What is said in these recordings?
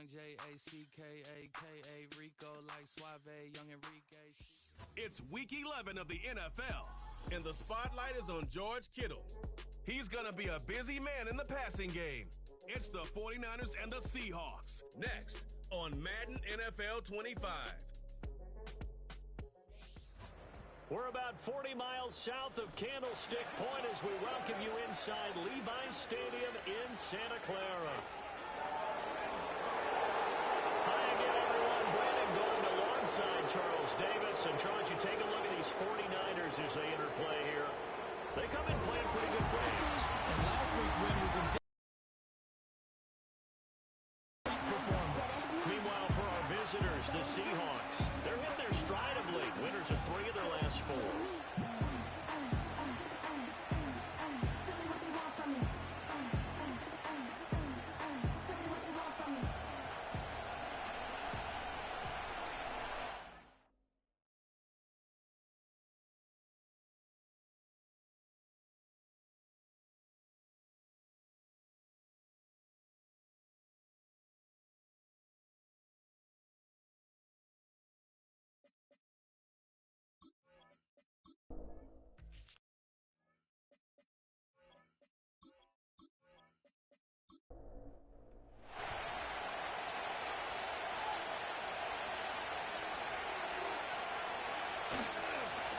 Young J-A-C-K-A-K-A, Rico like Suave, Young Enrique. It's week 11 of the NFL, and the spotlight is on George Kittle. He's going to be a busy man in the passing game. It's the 49ers and the Seahawks. Next on Madden NFL 25. We're about 40 miles south of Candlestick Point as we welcome you inside Levi's Stadium in Santa Clara. Hi again, everyone. Brandon Gold alongside Charles Davis. And Charles, you take a look at these 49ers as they interplay here. They come in playing pretty good things. And last week's win was a performance. Meanwhile, for our visitors, the Seahawks, they're hitting their stride of late. Winners of 3 of their last 4.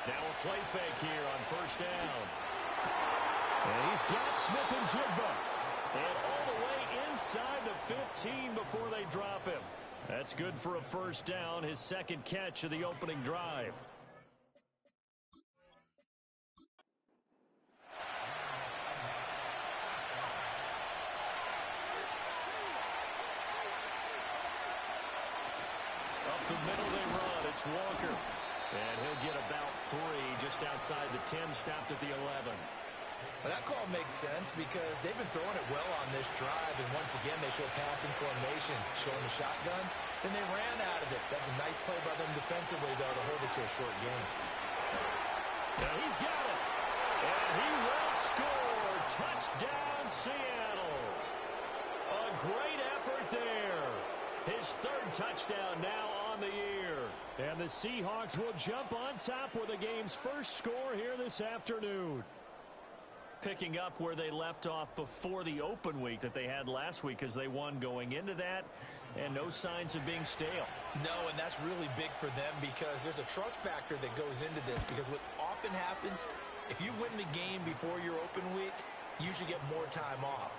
Now a play fake here on first down. And he's got Smith and Jigba. And all the way inside the 15 before they drop him. That's good for a first down, his second catch of the opening drive. Up the middle they run. It's Walker. And he'll get about 3 just outside the 10, stopped at the 11. Well, that call makes sense because they've been throwing it well on this drive, and once again they show passing formation, showing the shotgun. Then they ran out of it. That's a nice play by them defensively, though, to hold it to a short game. Now he's got it. And he will score. Touchdown, Seattle. A great effort there. His 3rd touchdown now on the year. And the Seahawks will jump on top with the game's first score here this afternoon. Picking up where they left off before the open week that they had last week as they won going into that, and no signs of being stale. No, and that's really big for them because there's a trust factor that goes into this, because what often happens, if you win the game before your open week, you usually get more time off.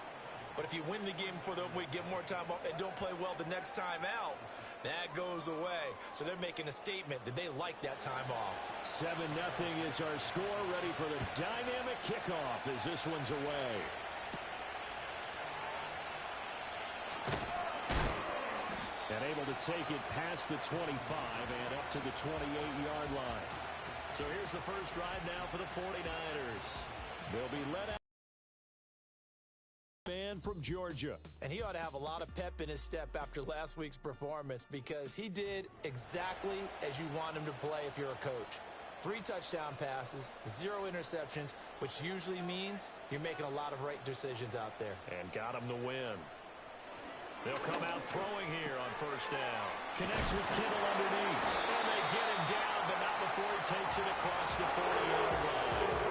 But if you win the game before the open week, get more time off, and don't play well the next time out, that goes away. So they're making a statement that they like that time off. 7-0 is our score, ready for the dynamic kickoff as this one's away. And able to take it past the 25 and up to the 28-yard line. So here's the first drive now for the 49ers. They'll be led out. Man from Georgia. And he ought to have a lot of pep in his step after last week's performance, because he did exactly as you want him to play if you're a coach. 3 touchdown passes, 0 interceptions, which usually means you're making a lot of right decisions out there. And got him the win. They'll come out throwing here on first down. Connects with Kittle underneath. And they get him down, but not before he takes it across the 40-yard line.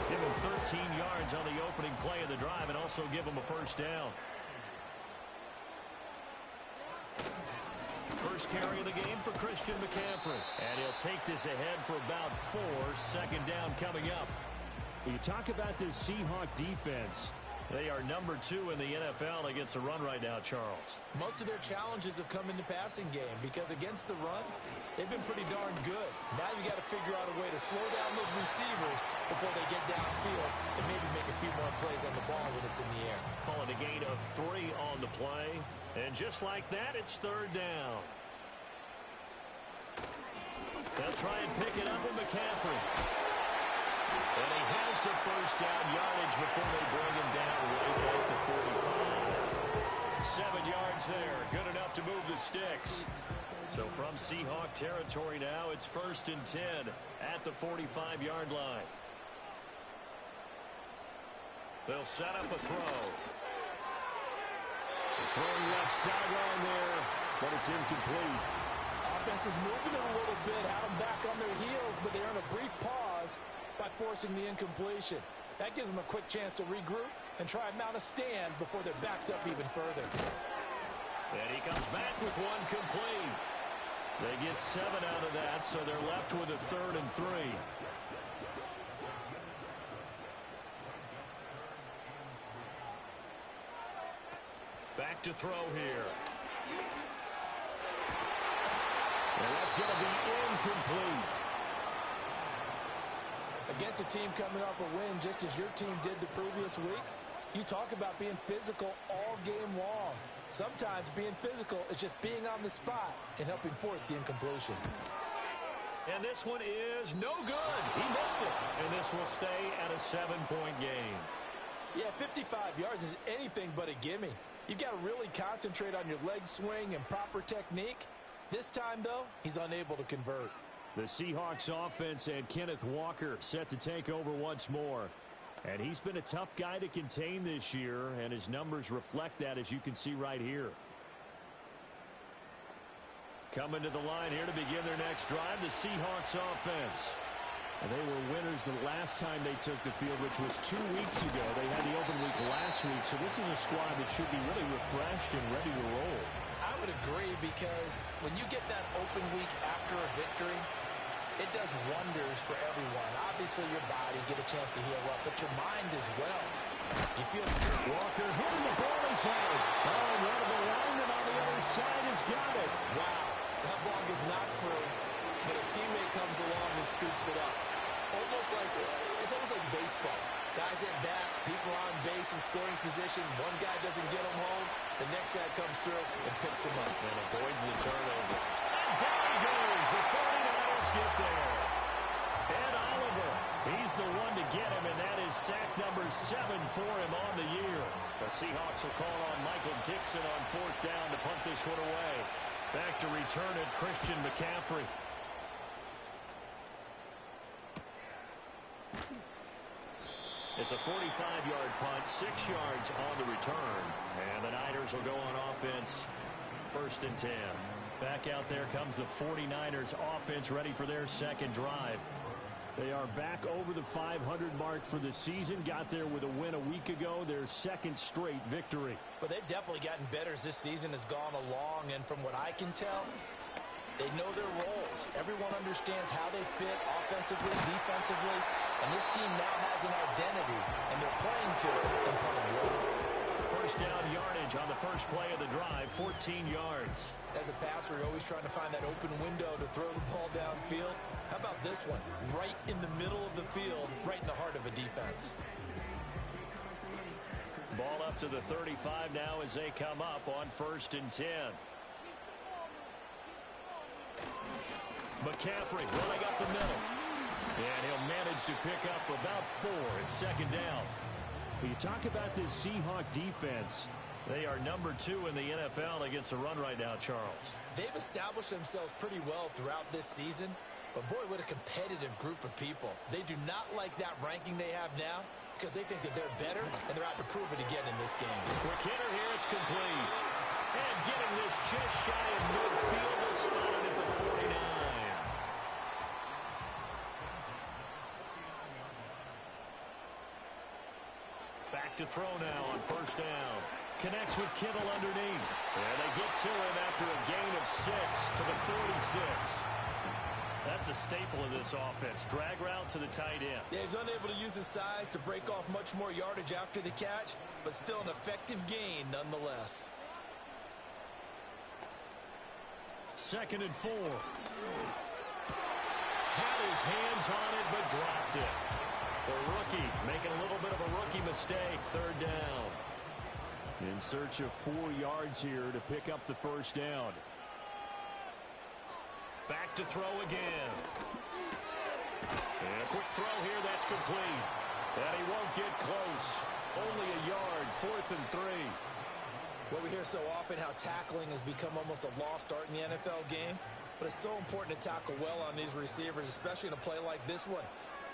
Give him 13 yards on the opening play of the drive and also give him a first down. First carry of the game for Christian McCaffrey. And he'll take this ahead for about 4. Second down coming up. When you talk about this Seahawk defense, they are number 2 in the NFL against the run right now, Charles. Most of their challenges have come in the passing game because against the run, they've been pretty darn good. Now you got to figure out a way to slow down those receivers before they get downfield and maybe make a few more plays on the ball when it's in the air. Calling a gain of 3 on the play. And just like that, it's 3rd down. They'll try and pick it up with McCaffrey. And he has the first down yardage before they bring him down right at the 45. 7 yards there. Good enough to move the sticks. So from Seahawk territory now, it's 1st and 10 at the 45-yard line. They'll set up a throw. Throwing left sideline there it's incomplete. Offense is moving it a little bit, had them back on their heels, but they earn a brief pause by forcing the incompletion. That gives them a quick chance to regroup and try and mount a stand before they're backed up even further. And he comes back with one complete. They get 7 out of that, so they're left with a 3rd and 3. Back to throw here. And that's going to be incomplete. Against a team coming off a win just as your team did the previous week, you talk about being physical all game long. Sometimes being physical is just being on the spot and helping force the incompletion. And this one is no good. He missed it. And this will stay at a 7-point game. Yeah, 55 yards is anything but a gimme. You've got to really concentrate on your leg swing and proper technique. This time, though, he's unable to convert. The Seahawks offense and Kenneth Walker set to take over once more. And he's been a tough guy to contain this year, and his numbers reflect that, as you can see right here. Coming to the line here to begin their next drive, the Seahawks offense. And they were winners the last time they took the field, which was 2 weeks ago. They had the open week last week, so this is a squad that should be really refreshed and ready to roll. I would agree, because when you get that open week after a victory, it does wonders for everyone. Obviously, your body get a chance to heal up, but your mind as well. You feel good. Walker hitting the ball is hard. Oh, and one of the linemen on the other side has got it. Wow, that ball is not free, but a teammate comes along and scoops it up. It's almost like baseball. Guys at bat, people on base in scoring position. One guy doesn't get him home, the next guy comes through and picks him up and avoids the turnover. And down he goes. The 49ers get there. And Oliver, he's the one to get him, and that is sack number 7 for him on the year. The Seahawks will call on Michael Dixon on 4th down to punt this one away. Back to return it, Christian McCaffrey. It's a 45-yard punt, 6 yards on the return. And the Niners will go on offense, 1st and 10. Back out there comes the 49ers offense, ready for their second drive. They are back over the 500 mark for the season. Got there with a win a week ago, their second straight victory. But they've definitely gotten better as this season has gone along, and from what I can tell, they know their roles. Everyone understands how they fit offensively, defensively, and this team now has an identity, and they're playing to it and playing well. First down yardage on the first play of the drive, 14 yards. As a passer, you're always trying to find that open window to throw the ball downfield. How about this one? Right in the middle of the field, right in the heart of a defense. Ball up to the 35 now as they come up on 1st and 10. McCaffrey running up the middle. And he'll manage to pick up about 4 at 2nd down. When you talk about this Seahawk defense, they are number 2 in the NFL against the run right now, Charles. They've established themselves pretty well throughout this season, but boy, what a competitive group of people. They do not like that ranking they have now because they think that they're better, and they're out to prove it again in this game. McKinnon here, it's complete. And getting this just shy of midfield, is spotted at the 49. Back to throw now on 1st down. Connects with Kittle underneath. And they get to him after a gain of 6 to the 46. That's a staple of this offense. Drag route to the tight end. Yeah, he's unable to use his size to break off much more yardage after the catch, but still an effective gain nonetheless. 2nd and 4. Had his hands on it, but dropped it. The rookie making a little bit of a rookie mistake. 3rd down. In search of 4 yards here to pick up the 1st down. Back to throw again. And a quick throw here, that's complete. And he won't get close. Only a yard, 4th and 3. Well, we hear so often how tackling has become almost a lost art in the NFL game, but it's so important to tackle well on these receivers, especially in a play like this one.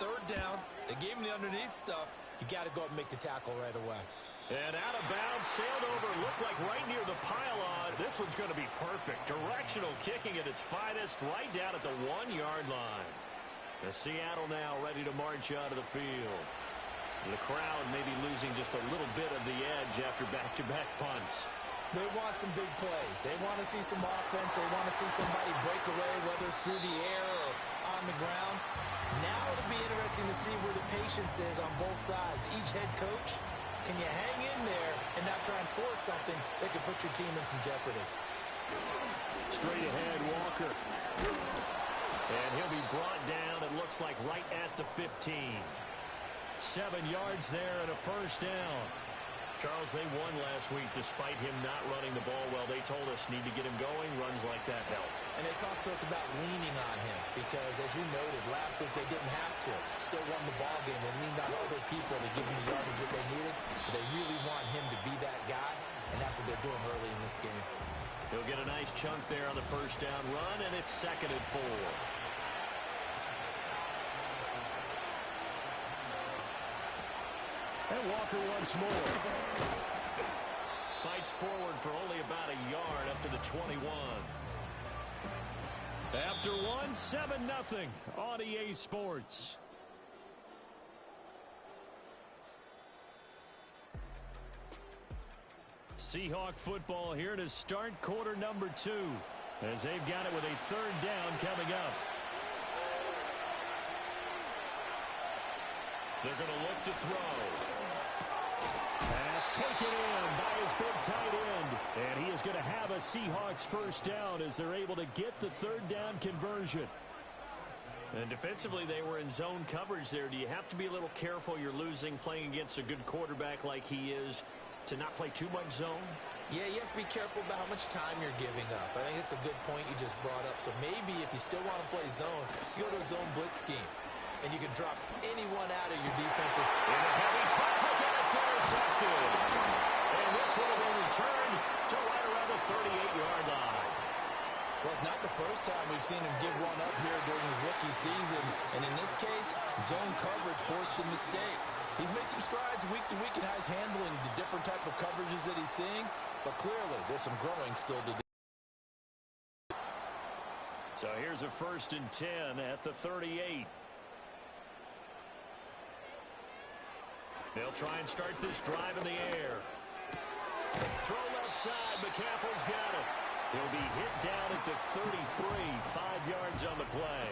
3rd down, they gave him the underneath stuff. You got to go up and make the tackle right away. And out of bounds, sailed over, looked like right near the pylon. This one's going to be perfect. Directional kicking at its finest, right down at the 1-yard line. The Seattle now ready to march out of the field. The crowd may be losing just a little bit of the edge after back-to-back punts. They want some big plays. They want to see some offense. They want to see somebody break away, whether it's through the air or on the ground. Now it'll be interesting to see where the patience is on both sides. Each head coach, can you hang in there and not try and force something that could put your team in some jeopardy? Straight ahead, Walker. And he'll be brought down, it looks like, right at the 15. 7 yards there and a first down. Charles, they won last week despite him not running the ball well. They told us need to get him going. Runs like that help. And they talked to us about leaning on him because, as you noted, last week they didn't have to. Still won the ball game. They leaned on other people to give them the yardage that they needed. But they really want him to be that guy, and that's what they're doing early in this game. He'll get a nice chunk there on the first down run, and it's 2nd and 4. And Walker once more. Fights forward for only about a yard up to the 21. After one, 7-0 on EA Sports. Seahawk football here to start quarter number 2 as they've got it with a 3rd down coming up. They're going to look to throw. Pass taken in by his big tight end. And he is going to have a Seahawks first down as they're able to get the 3rd down conversion. And defensively, they were in zone coverage there. Do you have to be a little careful? You're losing playing against a good quarterback like he is to not play too much zone? Yeah, you have to be careful about how much time you're giving up. I think it's a good point you just brought up. So maybe if you still want to play zone, you go to a zone blitz scheme. And you can drop anyone out of your defensive. In heavy traffic, and it's intercepted. And this will have been returned to right around the 38-yard line. Well, it's not the first time we've seen him give one up here during his rookie season. And in this case, zone coverage forced the mistake. He's made some strides week to week in how he's handling the different type of coverages that he's seeing. But clearly, there's some growing still to do. So here's a 1st and 10 at the 38. They'll try and start this drive in the air. Throw left side. McCaffrey's got it. He'll be hit down at the 33. 5 yards on the play.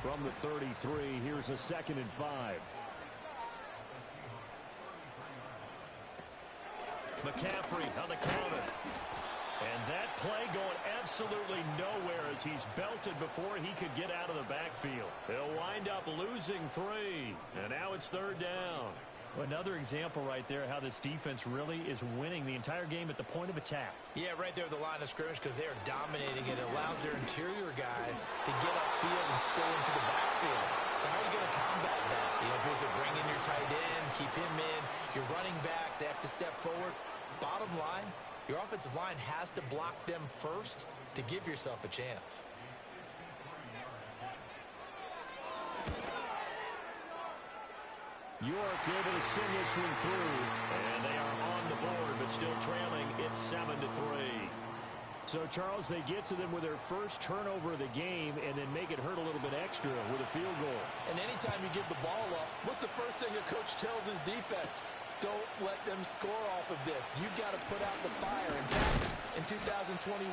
From the 33, here's a 2nd and 5. McCaffrey on the counter. And that play going absolutely nowhere as he's belted before he could get out of the backfield. They'll wind up losing 3. And now it's 3rd down. Another example right there how this defense really is winning the entire game at the point of attack. Yeah, right there at the line of scrimmage because they're dominating it. It allows their interior guys to get upfield and spill into the backfield. So how are you going to combat that? You know, because bring in your tight end, keep him in. Your running backs, they have to step forward. Bottom line, your offensive line has to block them first to give yourself a chance. York able to send this one through. And they are on the board, but still trailing. It's 7-3. So, Charles, they get to them with their first turnover of the game and then make it hurt a little bit extra with a field goal. And anytime you give the ball up, what's the first thing a coach tells his defense? Don't let them score off of this. You've got to put out the fire. In fact, in 2021,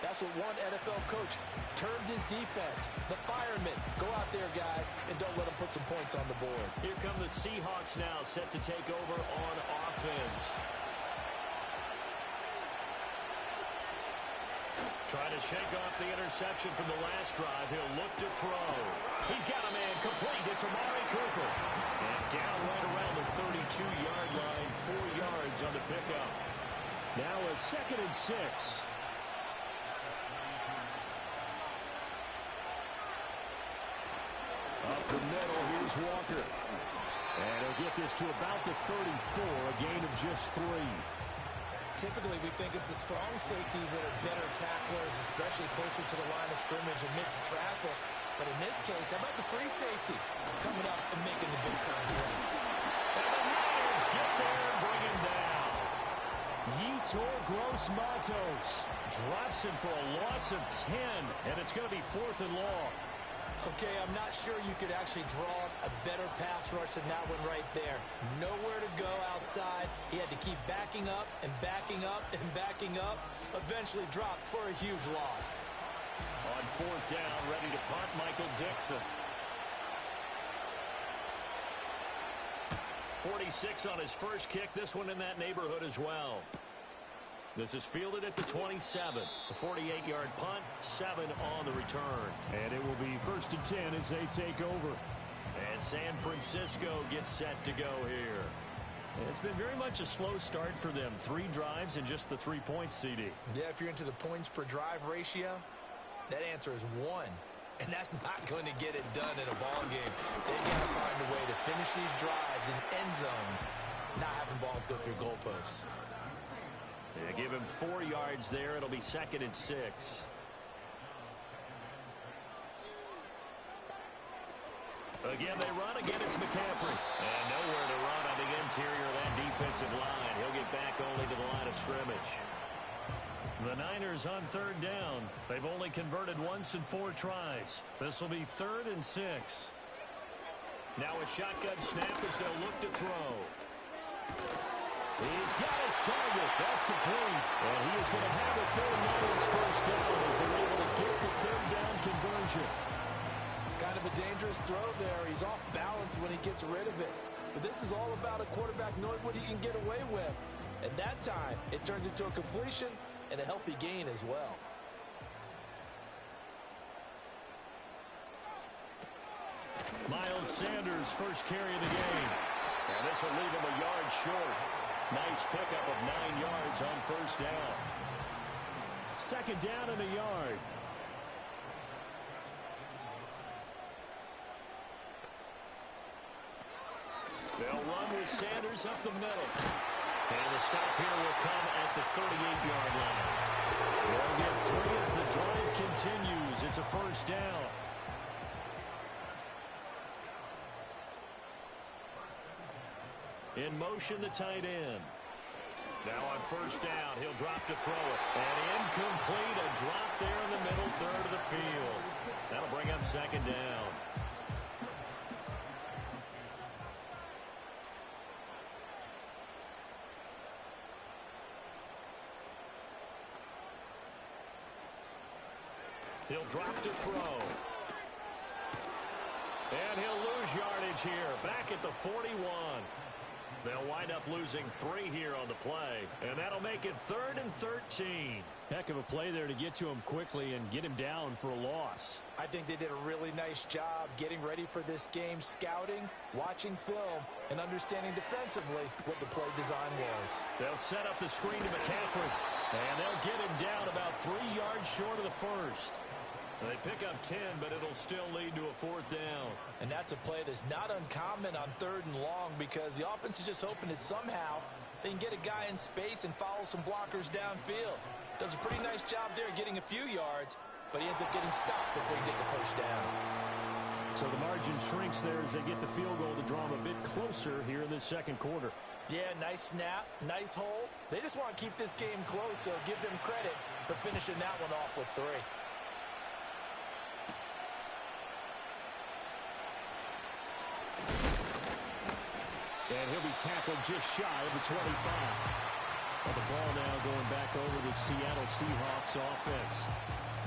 that's what one NFL coach termed his defense. The firemen. Go out there, guys, and don't let them put some points on the board. Here come the Seahawks now, set to take over on offense. Trying to shake off the interception from the last drive. He'll look to throw. He's got a man complete. It's Amari Cooper. And down right around the 32-yard line. 4 yards on the pickup. Now a 2nd and 6. Up the middle, here's Walker. And he'll get this to about the 34, a gain of just 3. Typically, we think it's the strong safeties that are better tacklers, especially closer to the line of scrimmage amidst traffic. But in this case, how about the free safety coming up and making the big-time play? And the Niners get there and bring him Yetur Gross-Matos drops him for a loss of 10, and it's going to be 4th and long. Okay, I'm not sure you could actually draw a better pass rush than that one right there. Nowhere to go outside. He had to keep backing up and backing up and backing up. Eventually dropped for a huge loss. On 4th down, ready to punt, Michael Dixon. 46 on his first kick. This one in that neighborhood as well. This is fielded at the 27. A 48-yard punt, 7 on the return. And it will be 1st and 10 as they take over. And San Francisco gets set to go here. It's been very much a slow start for them. 3 drives and just the 3 points, CD. Yeah, if you're into the points per drive ratio, that answer is 1. And that's not going to get it done in a ball game. They've got to find a way to finish these drives in end zones, not having balls go through goalposts. They give him 4 yards there. It'll be 2nd and 6. Again, they run. Again, it's McCaffrey. And nowhere to run on the interior of that defensive line. He'll get back only to the line of scrimmage. The Niners on 3rd down. They've only converted once in 4 tries. This will be 3rd and 6. Now a shotgun snap as they'll look to throw. He's got his target. That's complete. And he is going to have a 49ers first down as they're able to get the 3rd down conversion. Kind of a dangerous throw there. He's off balance when he gets rid of it. But this is all about a quarterback knowing what he can get away with. At that time, it turns into a completion and a healthy gain as well. Miles Sanders' first carry of the game. And this will leave him a yard short. Nice pickup of 9 yards on 1st down. 2nd down and a yard. They'll run with Sanders up the middle. And the stop here will come at the 38-yard line. They'll get 3 as the drive continues. It's a 1st down. In motion, the tight end. Now on 1st down, he'll drop to throw it. And incomplete, a drop there in the middle third of the field. That'll bring up 2nd down. He'll drop to throw. And he'll lose yardage here. Back at the 41. They'll wind up losing 3 here on the play. And that'll make it 3rd and 13. Heck of a play there to get to him quickly and get him down for a loss. I think they did a really nice job getting ready for this game, scouting, watching film, and understanding defensively what the play design was. They'll set up the screen to McCaffrey. And they'll get him down about 3 yards short of the first. They pick up 10, but it'll still lead to a 4th down. And that's a play that's not uncommon on 3rd and long because the offense is just hoping that somehow they can get a guy in space and follow some blockers downfield. Does a pretty nice job there getting a few yards, but he ends up getting stopped before he gets the 1st down. So the margin shrinks there as they get the field goal to draw him a bit closer here in the 2nd quarter. Yeah, nice snap, nice hole. They just want to keep this game close, so give them credit for finishing that one off with 3. And he'll be tackled just shy of the 25. Well, the ball now going back over the Seattle Seahawks offense.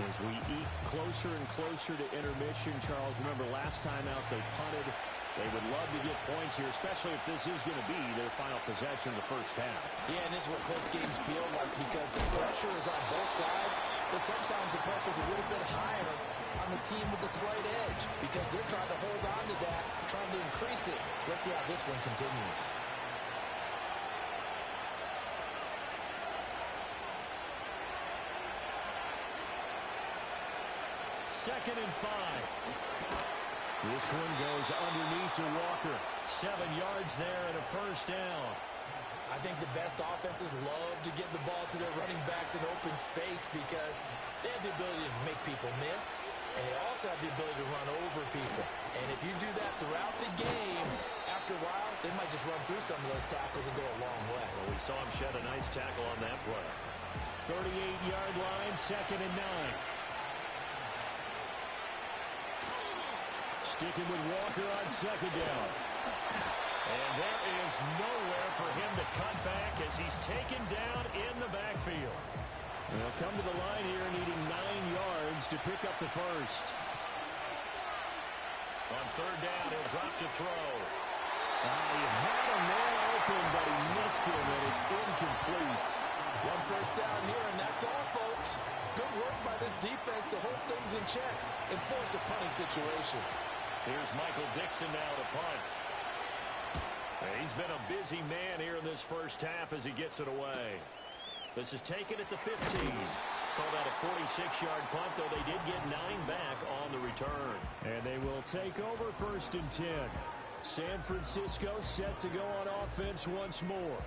As we eat closer and closer to intermission, Charles, remember last time out they punted. They would love to get points here, especially if this is going to be their final possession of the first half. Yeah, and this is what close games feel like because the pressure is on both sides, but sometimes the pressure is a little bit higher on the team with the slight edge because they're trying to hold on to that, trying to increase it. Let's see how this one continues. Second and 5. This one goes underneath to Walker. 7 yards there and a 1st down. I think the best offenses love to get the ball to their running backs in open space because they have the ability to make people miss, and they also have the ability to run over people. And if you do that throughout the game, after a while, they might just run through some of those tackles and go a long way. Well, we saw him shed a nice tackle on that play. 38-yard line, 2nd and 9. Sticking with Walker on 2nd down. And there is nowhere for him to cut back as he's taken down in the backfield. They'll come to the line here needing 9 yards to pick up the first. On 3rd down, he'll drop to throw. He had a man open, but he missed him, and it's incomplete. 1 first down here, and that's all, folks. Good work by this defense to hold things in check and force a punting situation. Here's Michael Dixon now to punt. He's been a busy man here in this first half as he gets it away. This is taken at the 15. Called out a 46-yard punt, though they did get 9 back on the return. And they will take over 1st and 10. San Francisco set to go on offense once more.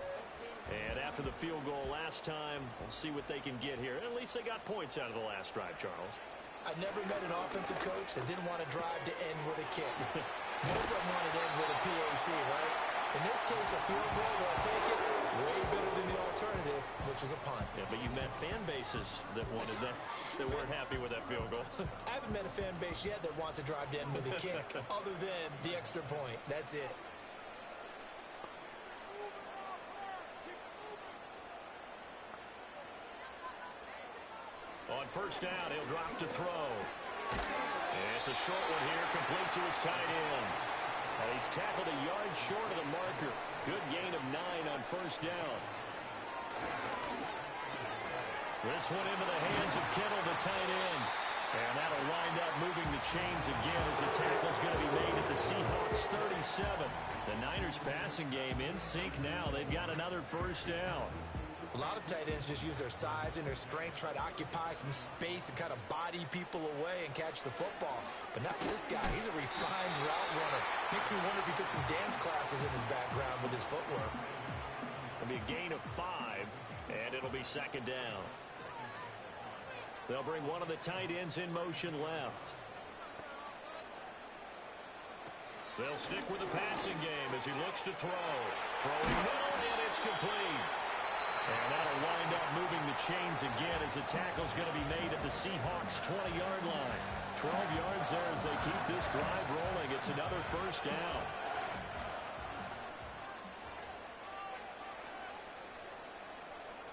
And after the field goal last time, we'll see what they can get here. At least they got points out of the last drive, Charles. I never met an offensive coach that didn't want to drive to end with a kick. Most of them wanted to end with a PAT, right? In this case, a field goal, they'll take it. Way better than the alternative, which is a punt. Yeah, but you met fan bases that wanted that, that weren't happy with that field goal. I haven't met a fan base yet that wants to drive to end with a kick, other than the extra point. That's it. On 1st down, he'll drop to throw. It's a short one here, complete to his tight end. And he's tackled a yard short of the marker. Good gain of 9 on 1st down. This one into the hands of Kittle, the tight end. And that'll wind up moving the chains again as the tackle's going to be made at the Seahawks 37. The Niners passing game in sync now. They've got another 1st down. A lot of tight ends just use their size and their strength, try to occupy some space and kind of body people away and catch the football. But not this guy. He's a refined route runner. Makes me wonder if he took some dance classes in his background with his footwork. It'll be a gain of 5, and it'll be 2nd down. They'll bring one of the tight ends in motion left. They'll stick with the passing game as he looks to throw. Throwing middle, and it's complete. And that'll wind up moving the chains again as the tackle's going to be made at the Seahawks 20-yard line. 12 yards there as they keep this drive rolling. It's another 1st down.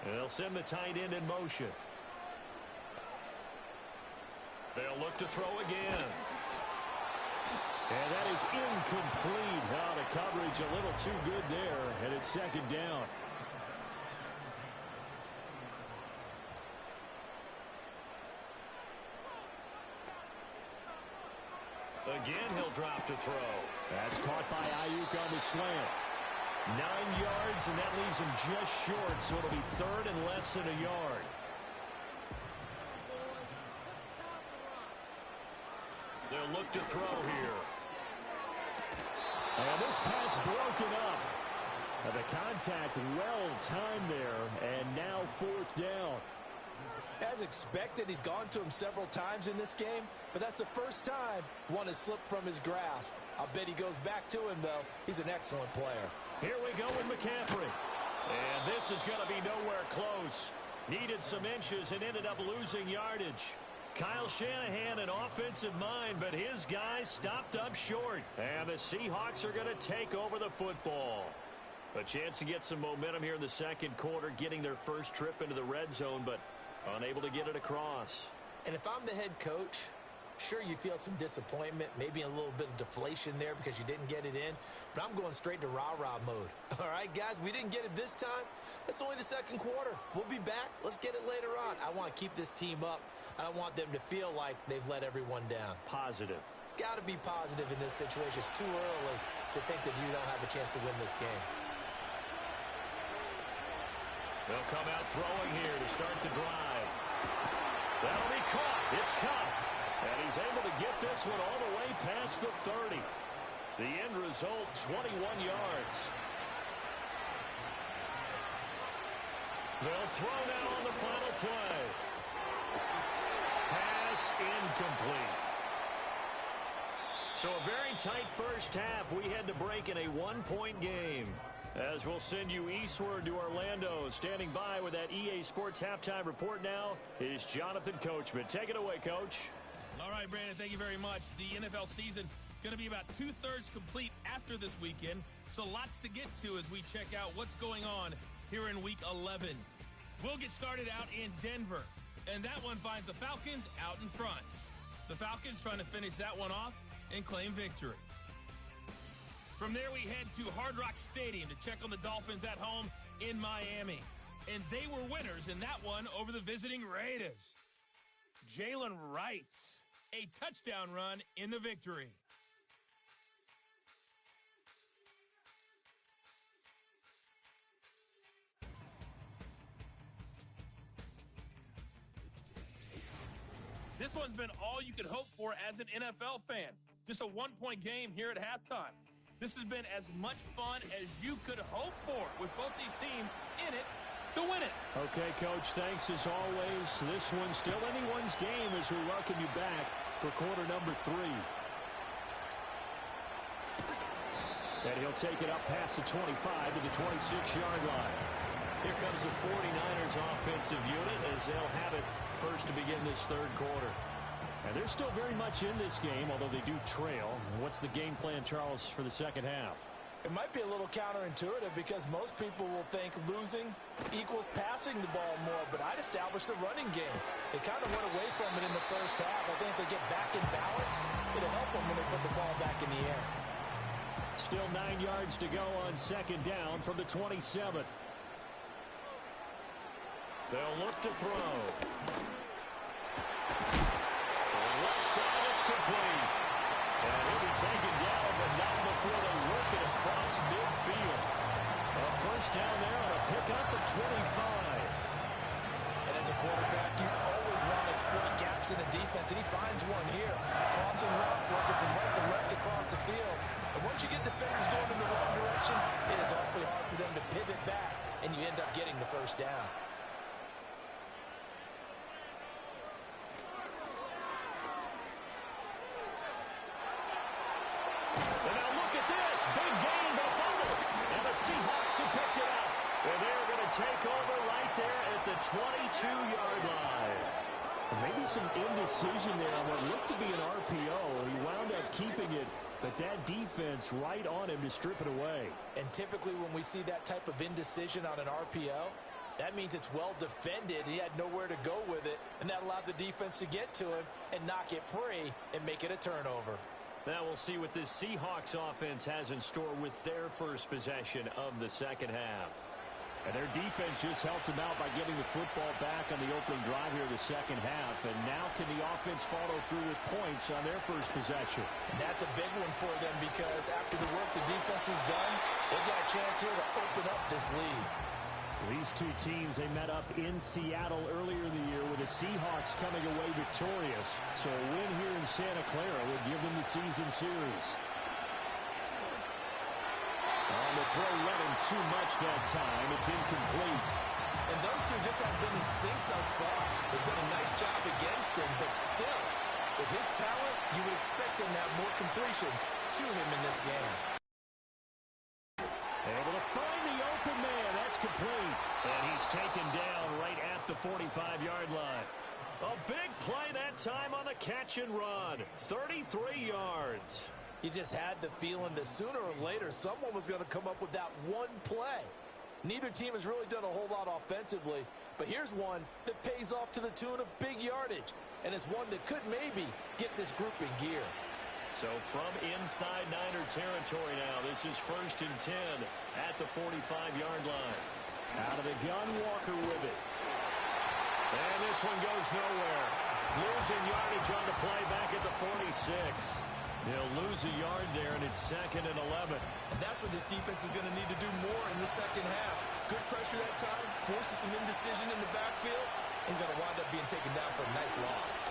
And they'll send the tight end in motion. They'll look to throw again. And that is incomplete. The coverage a little too good there, and it's 2nd down. Again, he'll drop to throw. That's caught by Ayuk on the slant. 9 yards, and that leaves him just short, so it'll be 3rd and less than a yard. They'll look to throw here. And this pass broken up. And the contact well timed there, and now 4th down. As expected, he's gone to him several times in this game, but that's the first time one has slipped from his grasp. I'll bet he goes back to him, though. He's an excellent player. Here we go with McCaffrey. And this is going to be nowhere close. Needed some inches and ended up losing yardage. Kyle Shanahan, an offensive mind, but his guys stopped up short. And the Seahawks are going to take over the football. A chance to get some momentum here in the 2nd quarter, getting their first trip into the red zone, but unable to get it across. And if I'm the head coach, sure, you feel some disappointment, maybe a little bit of deflation there because you didn't get it in, but I'm going straight to rah-rah mode. All right, guys, we didn't get it this time. It's only the 2nd quarter. We'll be back. Let's get it later on. I want to keep this team up. I don't want them to feel like they've let everyone down. Positive. Got to be positive in this situation. It's too early to think that you don't have a chance to win this game. They'll come out throwing here to start the drive. That'll be caught. It's caught. And he's able to get this one all the way past the 30. The end result, 21 yards. They'll throw now on the final play. Pass incomplete. So a very tight first half. We had to break in a one-point game. As we'll send you eastward to Orlando. Standing by with that EA Sports halftime report now is Jonathan Coachman. Take it away, Coach. All right, Brandon, thank you very much. The NFL season going to be about two-thirds complete after this weekend. So lots to get to as we check out what's going on here in Week 11. We'll get started out in Denver. And that one finds the Falcons out in front. The Falcons trying to finish that one off and claim victory. From there, we head to Hard Rock Stadium to check on the Dolphins at home in Miami. And they were winners in that one over the visiting Raiders. Jalen Wrights, a touchdown run in the victory. This one's been all you could hope for as an NFL fan. Just a one-point game here at halftime. This has been as much fun as you could hope for with both these teams in it to win it. Okay, Coach, thanks as always. This one's still anyone's game as we welcome you back for quarter number 3. And he'll take it up past the 25 to the 26-yard line. Here comes the 49ers offensive unit as they'll have it first to begin this third quarter. And they're still very much in this game, although they do trail. What's the game plan, Charles, for the second half? It might be a little counterintuitive because most people will think losing equals passing the ball more, but I'd establish the running game. They kind of went away from it in the first half. I think if they get back in balance, it'll help them when they put the ball back in the air. Still 9 yards to go on second down from the 27. They'll look to throw. It's complete. And he'll be taken down, but not before they work it across midfield. A first down there on a pickup at 25. And as a quarterback, you always want to exploit gaps in the defense, and he finds one here. Crossing route, working from right to left across the field. And once you get defenders going in the wrong direction, it is awfully hard for them to pivot back, and you end up getting the first down. Seahawks have picked it up. And they're going to take over right there at the 22-yard line. Maybe some indecision there on what looked to be an RPO. He wound up keeping it, but that defense right on him to strip it away. And typically when we see that type of indecision on an RPO, that means it's well defended. He had nowhere to go with it, and that allowed the defense to get to him and knock it free and make it a turnover. Now we'll see what this Seahawks offense has in store with their first possession of the second half. And their defense just helped them out by getting the football back on the opening drive here in the second half. And now can the offense follow through with points on their first possession? And that's a big one for them because after the work the defense has done, they got a chance here to open up this lead. These two teams, they met up in Seattle earlier in the year with the Seahawks coming away victorious. So a win here in Santa Clara would give them the season series. On the throw, running too much that time. It's incomplete. And those two just haven't been in sync thus far. They've done a nice job against him, but still, with his talent, you would expect him to have more completions to him in this game. Able to find the open man. That's complete. And he's taken down right at the 45-yard line. A big play that time on the catch and run. 33 yards. You just had the feeling that sooner or later someone was going to come up with that one play. Neither team has really done a whole lot offensively, but here's one that pays off to the tune of big yardage, and it's one that could maybe get this group in gear. So from inside Niner territory now, this is 1st and 10 at the 45-yard line. Out of the gun, Walker with it. And this one goes nowhere. Losing yardage on the play back at the 46. They'll lose a yard there, and it's 2nd and 11. And that's what this defense is going to need to do more in the second half. Good pressure that time, forces some indecision in the backfield. He's going to wind up being taken down for a nice loss.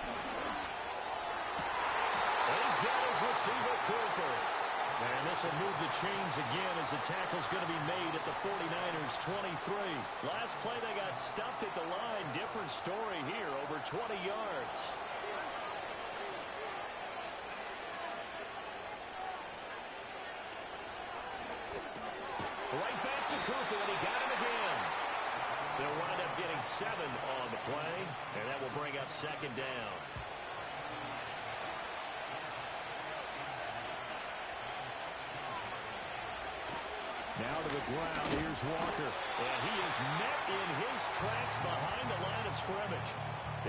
He's got his receiver, Cooper. And this will move the chains again as the tackle's going to be made at the 49ers' 23. Last play, they got stuffed at the line. Different story here, over 20 yards. second down. Now to the ground, here's Walker. And he is met in his tracks behind the line of scrimmage.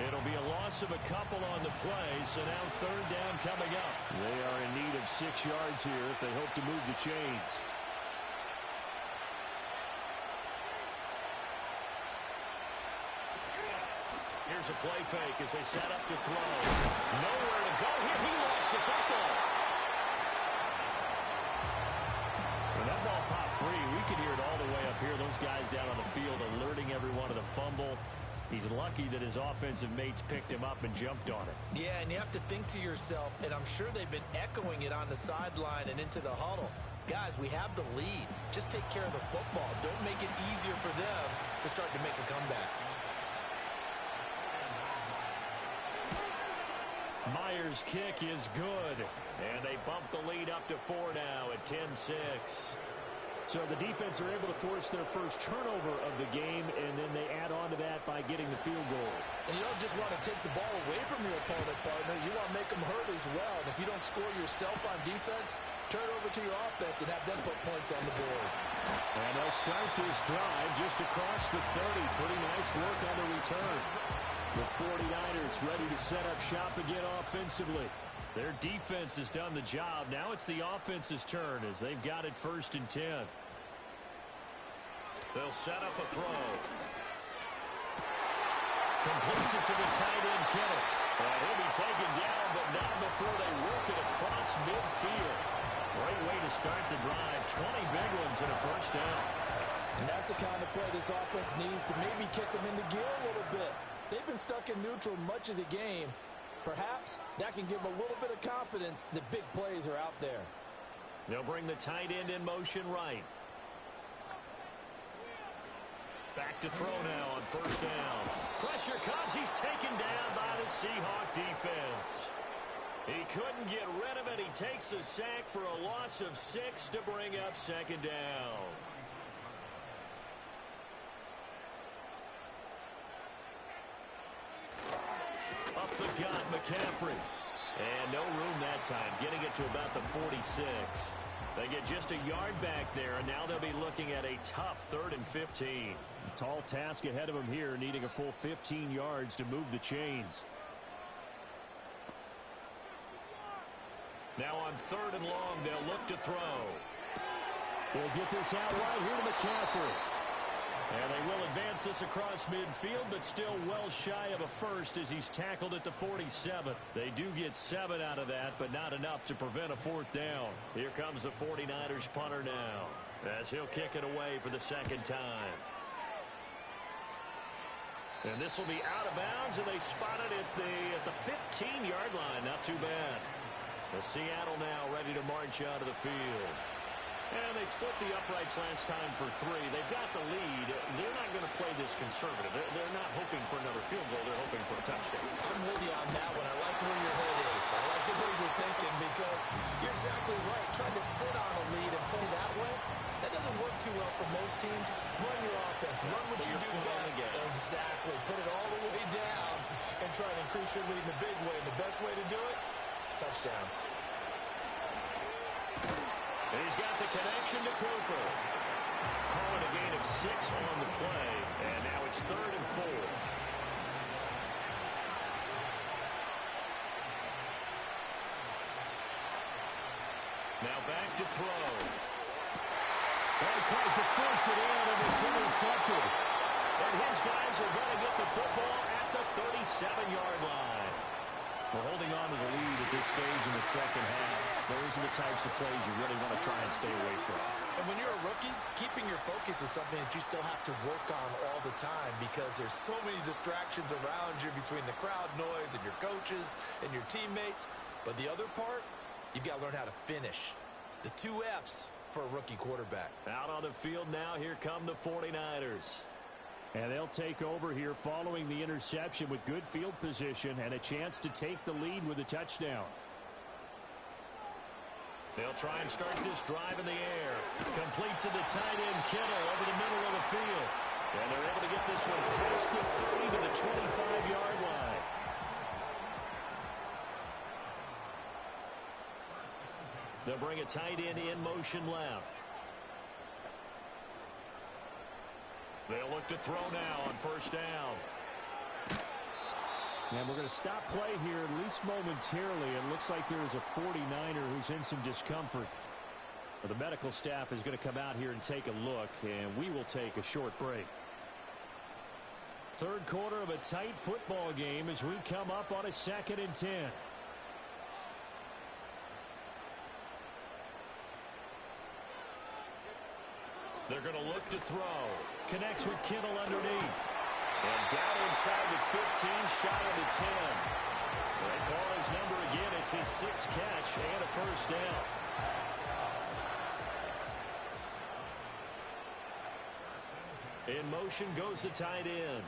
It'll be a loss of a couple on the play, so now third down coming up. They are in need of 6 yards here if they hope to move the chains. Here's a play fake as they set up to throw. Nowhere to go here. He lost the football. When that ball popped free, we could hear it all the way up here. Those guys down on the field alerting everyone of the fumble. He's lucky that his offensive mates picked him up and jumped on it. Yeah, and you have to think to yourself, and I'm sure they've been echoing it on the sideline and into the huddle. Guys, we have the lead. Just take care of the football. Don't make it easier for them to start to make a comeback. Myers' kick is good. And they bump the lead up to 4 now at 10-6. So the defense are able to force their first turnover of the game, and then they add on to that by getting the field goal. And you don't just want to take the ball away from your opponent, partner. You want to make them hurt as well. And if you don't score yourself on defense, turn it over to your offense and have them put points on the board. And they'll start this drive just across the 30. Pretty nice work on the return. The 49ers ready to set up shop again offensively. Their defense has done the job. Now it's the offense's turn as they've got it 1st and 10. They'll set up a throw. Completes it to the tight end, Kittle. He'll be taken down, but not before they work it across midfield. Great way to start the drive. 20 big ones and a first down. And that's the kind of play this offense needs to maybe kick them into gear a little bit. They've been stuck in neutral much of the game. Perhaps that can give them a little bit of confidence that big plays are out there. They'll bring the tight end in motion right. Back to throw now on first down. Pressure comes. He's taken down by the Seahawk defense. He couldn't get rid of it. He takes a sack for a loss of 6 to bring up second down. Up the gut, McCaffrey. And no room that time, getting it to about the 46. They get just a yard back there, and now they'll be looking at a tough 3rd and 15. A tall task ahead of them here, needing a full 15 yards to move the chains. Now on 3rd and long, they'll look to throw. We'll get this out right here to McCaffrey. And they will advance this across midfield, but still well shy of a first as he's tackled at the 47. They do get 7 out of that, but not enough to prevent a 4th down. Here comes the 49ers punter now, as he'll kick it away for the 2nd time. And this will be out of bounds, and they spot it at the 15-yard line. Not too bad. The Seattle now ready to march out of the field. And they split the uprights last time for 3. They've got the lead. They're not going to play this conservative. They're not hoping for another field goal. They're hoping for a touchdown. I'm with you on that one. I like where your head is. I like the way you're thinking because you're exactly right. Trying to sit on a lead and play that way, that doesn't work too well for most teams. Run your offense. Run what you do best. Exactly. Put it all the way down and try and increase your lead in a big way. And the best way to do it, touchdowns. He's got the connection to Cooper. Calling a gain of 6 on the play. And now it's 3rd and 4. Now back to throw. Well, he tries to force it in, and it's intercepted. And his guys are going to get the football at the 37-yard line. We're holding on to the lead at this stage in the 2nd half. Those are the types of plays you really want to try and stay away from. And when you're a rookie, keeping your focus is something that you still have to work on all the time because there's so many distractions around you between the crowd noise and your coaches and your teammates. But the other part, you've got to learn how to finish. It's the 2 F's for a rookie quarterback. Out on the field now, here come the 49ers. And they'll take over here following the interception with good field position and a chance to take the lead with a touchdown. They'll try and start this drive in the air. Complete to the tight end, Kittle, over the middle of the field. And they're able to get this one past the 30 to the 25-yard line. They'll bring a tight end in motion left. They'll look to throw now on first down. And we're going to stop play here at least momentarily. It looks like there is a 49er who's in some discomfort. But the medical staff is going to come out here and take a look, and we will take a short break. Third quarter of a tight football game as we come up on a 2nd and 10. They're going to look to throw. Connects with Kittle underneath. And down inside the 15, shy of the 10. They call his number again. It's his 6th catch and a first down. In motion goes the tight end.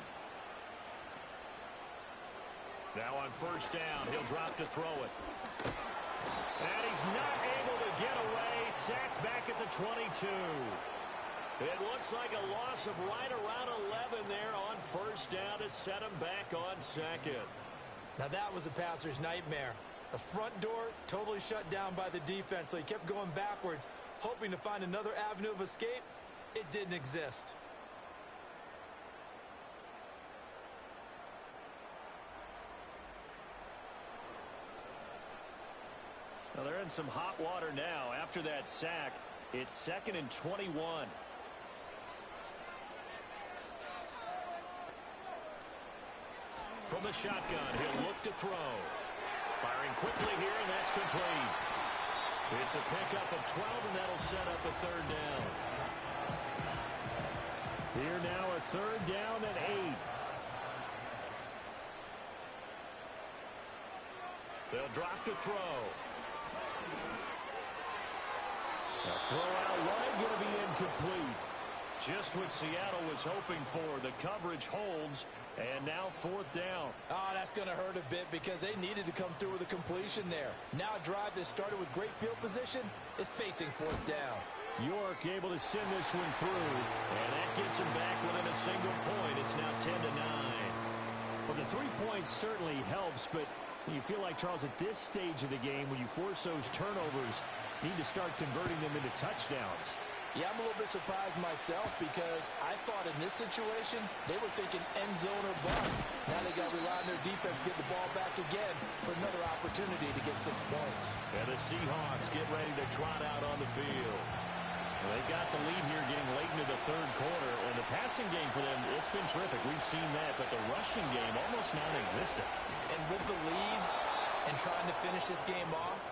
Now on first down, he'll drop to throw it. And he's not able to get away. Sacked back at the 22. It looks like a loss of right around 11 there on first down to set him back on 2nd. Now that was a passer's nightmare. The front door totally shut down by the defense, so he kept going backwards, hoping to find another avenue of escape. It didn't exist. Well, they're in some hot water now. After that sack, it's 2nd and 21. From the shotgun, he'll look to throw. Firing quickly here, and that's complete. It's a pickup of 12, and that'll set up a 3rd down. Here now a 3rd down and 8. They'll drop to throw. A throw out wide, going to be incomplete. Just what Seattle was hoping for. The coverage holds, and now 4th down. Oh, that's going to hurt a bit because they needed to come through with a completion there. Now a drive that started with great field position is facing 4th down. York able to send this one through. And that gets him back within a single point. It's now 10 to 9. Well, the 3 points certainly helps, but you feel like, Charles, at this stage of the game, when you force those turnovers, you need to start converting them into touchdowns. Yeah, I'm a little bit surprised myself because I thought in this situation they were thinking end zone or bust. Now they got to rely on their defense, get the ball back again for another opportunity to get 6 points. And the Seahawks get ready to trot out on the field. Well, they've got the lead here getting late into the 3rd quarter. And the passing game for them, it's been terrific. We've seen that, but the rushing game almost non-existent. And with the lead and trying to finish this game off,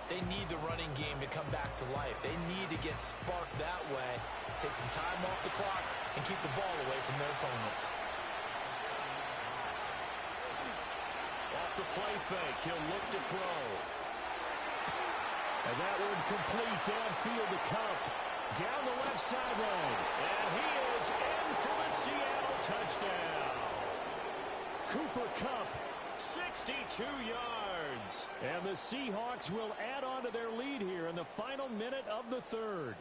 they need the running game to come back to life. They need to get sparked that way, take some time off the clock, and keep the ball away from their opponents. Off the play fake, he'll look to throw. And that one complete downfield to Cup. Down the left sideline. And he is in for a Seattle touchdown. Cooper Kupp, 62 yards. And the Seahawks will add on to their lead here in the final minute of the 3rd.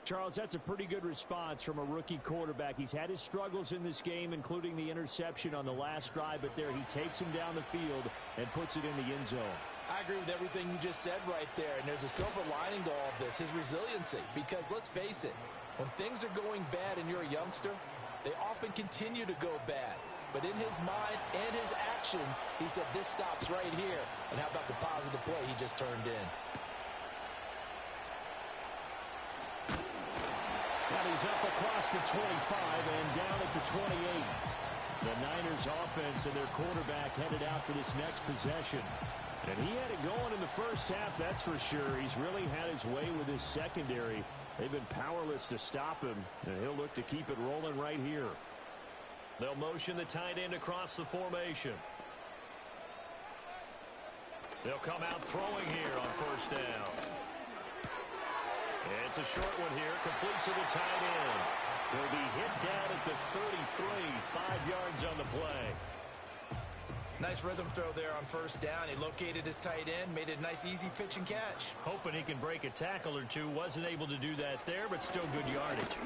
Charles, that's a pretty good response from a rookie quarterback. He's had his struggles in this game, including the interception on the last drive, but there he takes him down the field and puts it in the end zone. I agree with everything you just said right there, and there's a silver lining to all of this, his resiliency. Because let's face it, when things are going bad and you're a youngster, they often continue to go bad. But in his mind and his actions, he said, this stops right here. And how about the positive play he just turned in? Now he's up across the 25 and down at the 28. The Niners offense and their quarterback headed out for this next possession. And he had it going in the first half, that's for sure. He's really had his way with his secondary. They've been powerless to stop him, and he'll look to keep it rolling right here. They'll motion the tight end across the formation. They'll come out throwing here on first down. It's a short one here, complete to the tight end. He'll be hit down at the 33, 5 yards on the play. Nice rhythm throw there on first down. He located his tight end, made it a nice easy pitch and catch. Hoping he can break a tackle or two. Wasn't able to do that there, but still good yardage.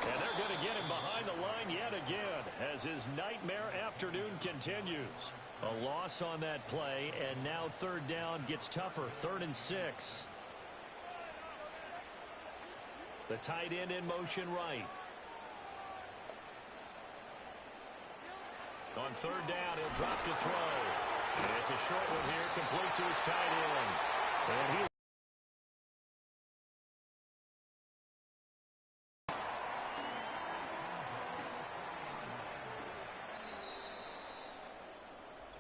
And they're going to get him behind the line yet again as his nightmare afternoon continues. A loss on that play, and now third down gets tougher. 3rd and 6. The tight end in motion right. On 3rd down, he'll drop to throw. And it's a short one here, complete to his tight end. And he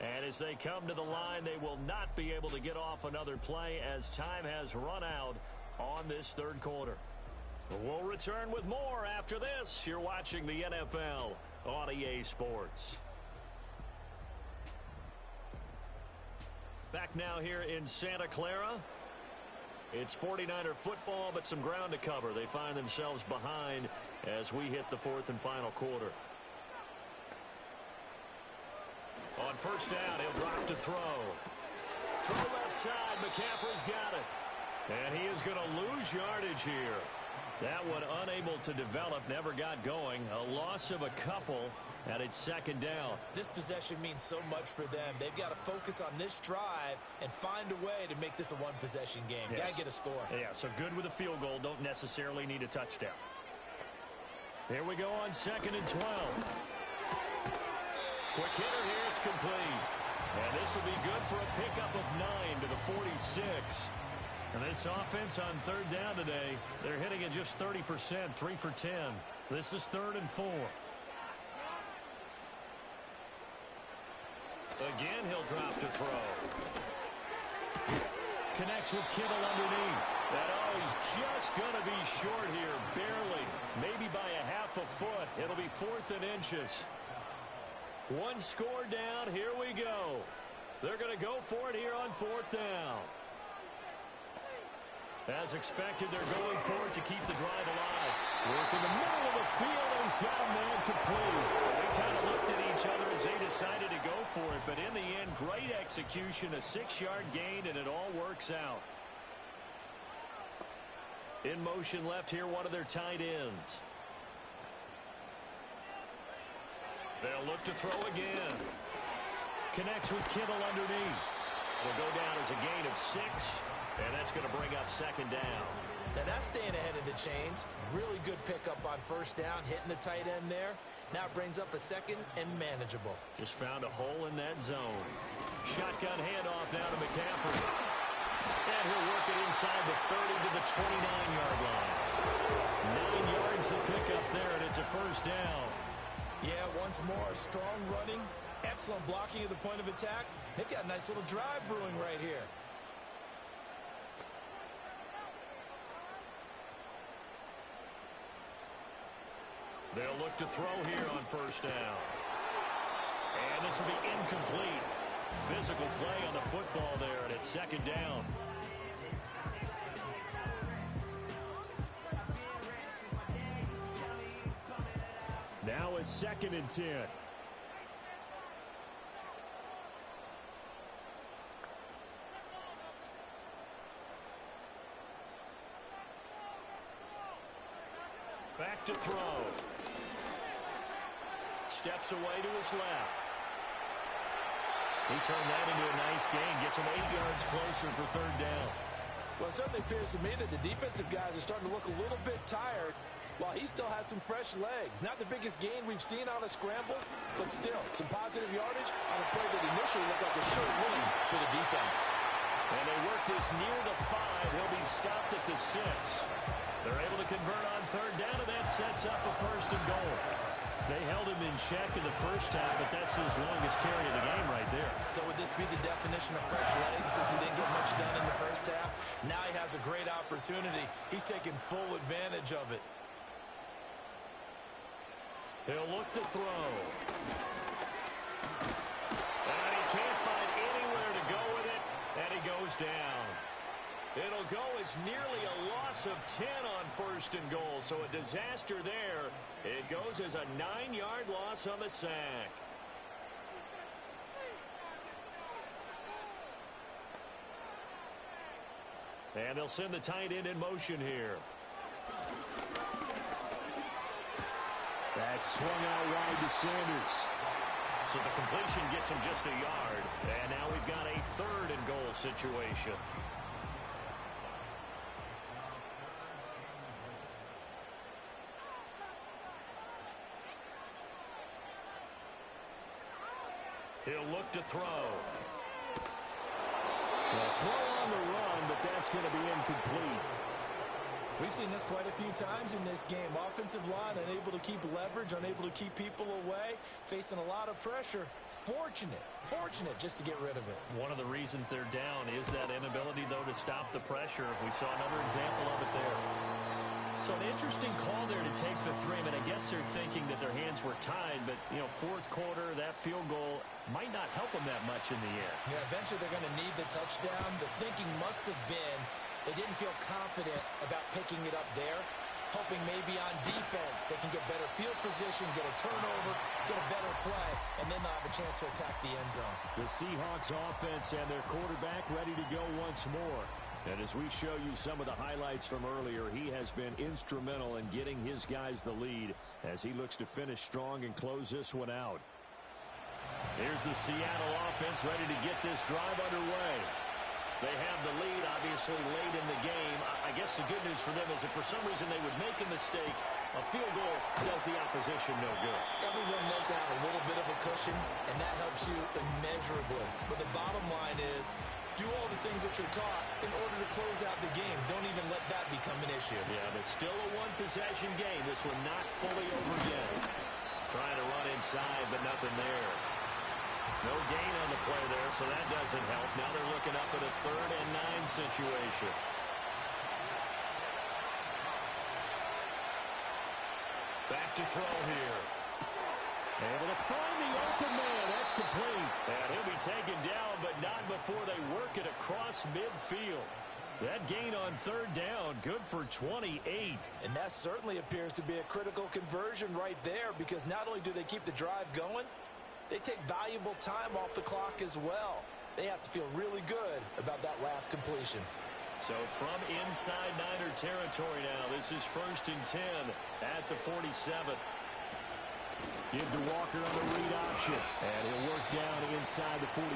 And as they come to the line, they will not be able to get off another play as time has run out on this 3rd quarter. We'll return with more after this. You're watching the NFL on EA Sports. Back now here in Santa Clara. It's 49er football, but some ground to cover. They find themselves behind as we hit the 4th and final quarter. On 1st down, he'll drop to throw. Throw left side, McCaffrey's got it. And he is going to lose yardage here. That one unable to develop, never got going. A loss of a couple, and it's 2nd down. This possession means so much for them. They've got to focus on this drive and find a way to make this a one-possession game. Yes. Got to get a score. Yeah, so good with a field goal. Don't necessarily need a touchdown. Here we go on 2nd and 12. Quick hitter here, it's complete. And this will be good for a pickup of 9 to the 46. And this offense on 3rd down today, they're hitting at just 30%, 3 for 10. This is 3rd and 4. Again, he'll drop to throw. Connects with Kittle underneath. And he's just going to be short here, barely. Maybe by a half a foot. It'll be 4th and inches. One score down. Here we go. They're going to go for it here on 4th down. As expected, they're going for it to keep the drive alive. Work in the middle of the field, and he's got a man complete. They kind of looked at each other as they decided to go for it, but in the end, great execution, a 6-yard gain, and it all works out. In motion left here, one of their tight ends. They'll look to throw again. Connects with Kittle underneath. Will go down as a gain of 6. And that's going to bring up 2nd down. Now that's staying ahead of the chains. Really good pickup on 1st down, hitting the tight end there. Now it brings up a 2nd and manageable. Just found a hole in that zone. Shotgun handoff down to McCaffrey. And he'll work it inside the 30 to the 29-yard line. 9 yards to pick up there, and it's a 1st down. Yeah, once more, strong running, excellent blocking at the point of attack. They've got a nice little drive brewing right here. They'll look to throw here on 1st down. And this will be incomplete. Physical play on the football there, and it's 2nd down. Now it's 2nd and 10. Back to throw. Steps away to his left. He turned that into a nice gain. Gets him 8 yards closer for 3rd down. Well, it certainly appears to me that the defensive guys are starting to look a little bit tired while he still has some fresh legs. Not the biggest gain we've seen on a scramble, but still some positive yardage on a play that initially looked like a sure win for the defense. And they work this near the 5. He'll be stopped at the 6. They're able to convert on 3rd down, and that sets up a 1st and goal. They held him in check in the 1st half, but that's his longest carry of the game right there. So would this be the definition of fresh legs since he didn't get much done in the 1st half? Now he has a great opportunity. He's taking full advantage of it. He'll look to throw. And he can't find anywhere to go with it, and he goes down. It'll go as nearly a loss of 10 on 1st and goal, so a disaster there. It goes as a 9-yard loss on the sack. And they'll send the tight end in motion here. That's swung out wide to Sanders. So the completion gets him just a yard. And now we've got a 3rd and goal situation. He'll look to throw. Well, throw on the run, but that's going to be incomplete. We've seen this quite a few times in this game. Offensive line unable to keep leverage, unable to keep people away, facing a lot of pressure. Fortunate just to get rid of it. One of the reasons they're down is that inability, though, to stop the pressure. We saw another example of it there. So an interesting call there to take the 3. I mean, I guess they're thinking that their hands were tied, but, you know, 4th quarter, that field goal might not help them that much in the air. Yeah, eventually they're going to need the touchdown. The thinking must have been they didn't feel confident about picking it up there, hoping maybe on defense they can get better field position, get a turnover, get a better play, and then they'll have a chance to attack the end zone. The Seahawks offense and their quarterback ready to go once more. And as we show you some of the highlights from earlier, he has been instrumental in getting his guys the lead as he looks to finish strong and close this one out. Here's the Seattle offense ready to get this drive underway. They have the lead, obviously, late in the game. I guess the good news for them is if for some reason they would make a mistake, a field goal does the opposition no good. Everyone left out a little bit of a cushion, and that helps you immeasurably. But the bottom line is, do all the things that you're taught in order to close out the game. Don't even let that become an issue. Yeah, but still a one-possession game. This one not fully over yet. Trying to run inside, but nothing there. No gain on the play there, so that doesn't help. Now they're looking up at a 3rd and 9 situation. Back to throw here. Able to find the open man. That's complete. And he'll be taken down, but not before they work it across midfield. That gain on 3rd down, good for 28. And that certainly appears to be a critical conversion right there, because not only do they keep the drive going, they take valuable time off the clock as well. They have to feel really good about that last completion. So from inside Niner territory now, this is 1st and 10 at the 47. Give to Walker on the read option, and he'll work down inside the 45.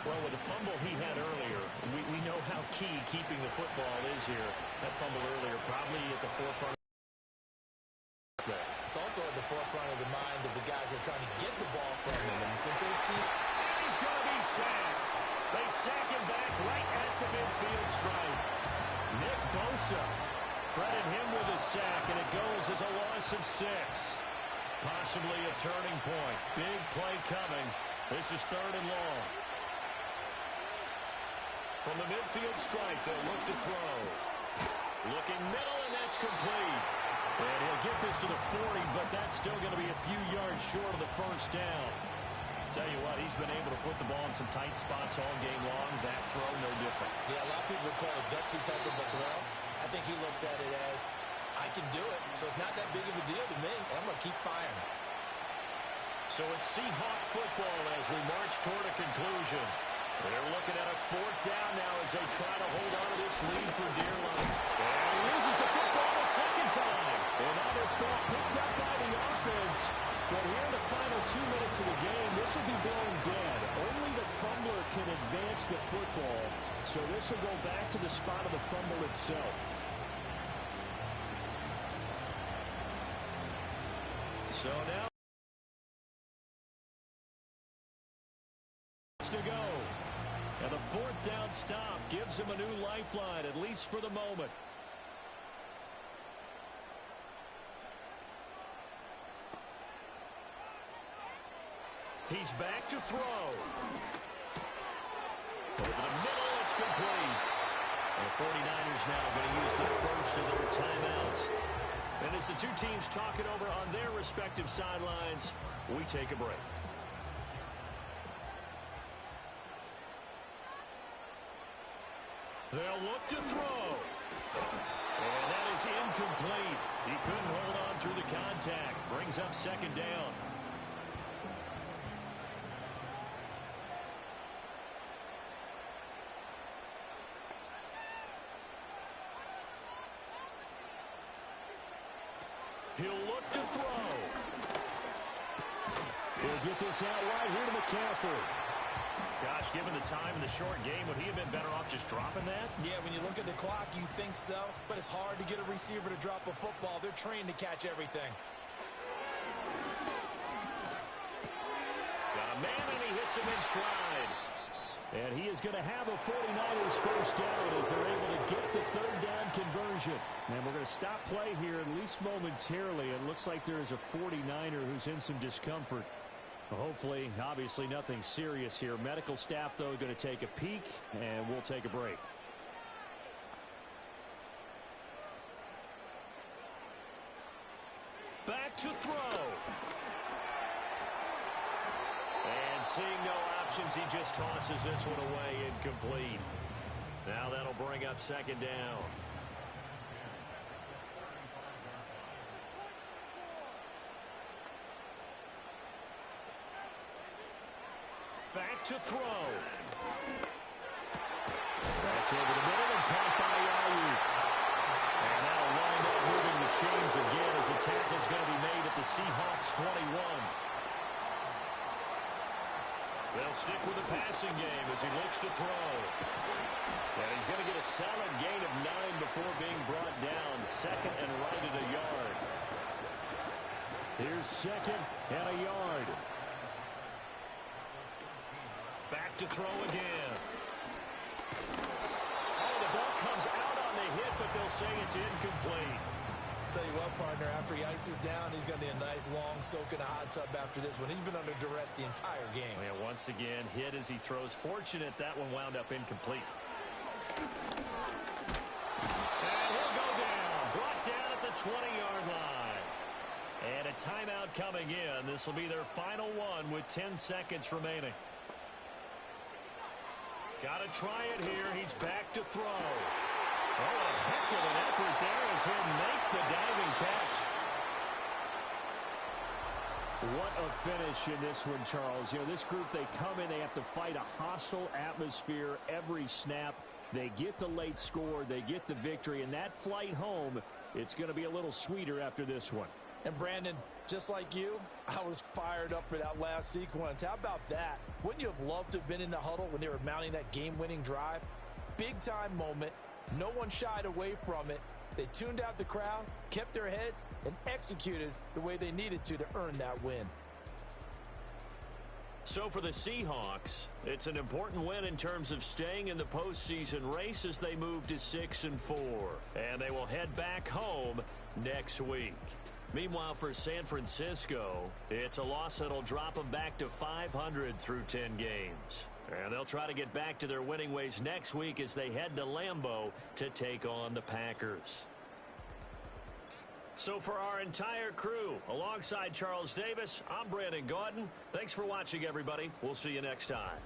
Well, with the fumble he had earlier, we know how key keeping the football is here. That fumble earlier probably at the forefront. It's also at the forefront of the mind of the guys who are trying to get the ball from him. And since they've seen... He's going to be sacked. They sack him back right at the midfield stripe. Nick Bosa. Credit him with a sack, and it goes as a loss of 6. Possibly a turning point. Big play coming. This is 3rd and long. From the midfield stripe, they'll look to throw. Looking middle, and that's complete. And he'll get this to the 40, but that's still going to be a few yards short of the 1st down. Tell you what, he's been able to put the ball in some tight spots all game long. That throw, no different. Yeah, a lot of people would call it a gutsy type of a throw. I think he looks at it as, I can do it, so it's not that big of a deal to me, and I'm going to keep firing. So it's Seahawk football as we march toward a conclusion. They're looking at a 4th down now as they try to hold on to this lead for dear life. And he loses the football the 2nd time. And now this ball picked up by the offense. But here in the final 2 minutes of the game, this will be blown dead. Only the fumbler can advance the football. So this will go back to the spot of the fumble itself. So now to go. And the 4th down stop gives him a new lifeline, at least for the moment. He's back to throw. Over the middle, it's complete. And the 49ers now going to use the first of their timeouts. And as the two teams talk it over on their respective sidelines, we take a break. They'll look to throw. And that is incomplete. He couldn't hold on through the contact. Brings up 2nd down. He'll look to throw. He'll get this out wide here to McCaffrey. Gosh, given the time in the short game, would he have been better off just dropping that? Yeah, when you look at the clock, you think so, but it's hard to get a receiver to drop a football. They're trained to catch everything. Got a man, and he hits him in stride. And he is going to have a 49ers first down as they're able to get the third down conversion. And we're going to stop play here, at least momentarily. It looks like there is a 49er who's in some discomfort. Hopefully, obviously, nothing serious here. Medical staff, though, going to take a peek, and we'll take a break. Back to throw. And seeing no options, he just tosses this one away, incomplete. Now that'll bring up second down. Back to throw. That's over the middle and caught by Ayuk. And that'll wind up moving the chains again as the tackle's going to be made at the Seahawks 21. They'll stick with the passing game as he looks to throw. And he's going to get a solid gain of 9 before being brought down. Second and right at a yard. Here's second and a yard. Back to throw again. Oh, the ball comes out on the hit, but they'll say it's incomplete. Tell you what, partner, after he ices down, he's going to need a nice long soak in a hot tub after this one. He's been under duress the entire game. Yeah, once again, hit as he throws. Fortunate that one wound up incomplete. And he'll go down. Brought down at the 20-yard line. And a timeout coming in. This will be their final one with 10 seconds remaining. Got to try it here. He's back to throw. Oh, a heck of an effort there as he'll make the diving catch. What a finish in this one, Charles. You know, this group, they come in, they have to fight a hostile atmosphere every snap. They get the late score, they get the victory, and that flight home, it's going to be a little sweeter after this one. And Brandon, just like you, I was fired up for that last sequence. How about that? Wouldn't you have loved to have been in the huddle when they were mounting that game-winning drive? Big-time moment. No one shied away from it. They tuned out the crowd, kept their heads, and executed the way they needed to earn that win. So for the Seahawks, it's an important win in terms of staying in the postseason race as they move to 6-4. And they will head back home next week. Meanwhile, for San Francisco, it's a loss that'll drop them back to 500 through 10 games. And they'll try to get back to their winning ways next week as they head to Lambeau to take on the Packers. So for our entire crew, alongside Charles Davis, I'm Brandon Gaudin. Thanks for watching, everybody. We'll see you next time.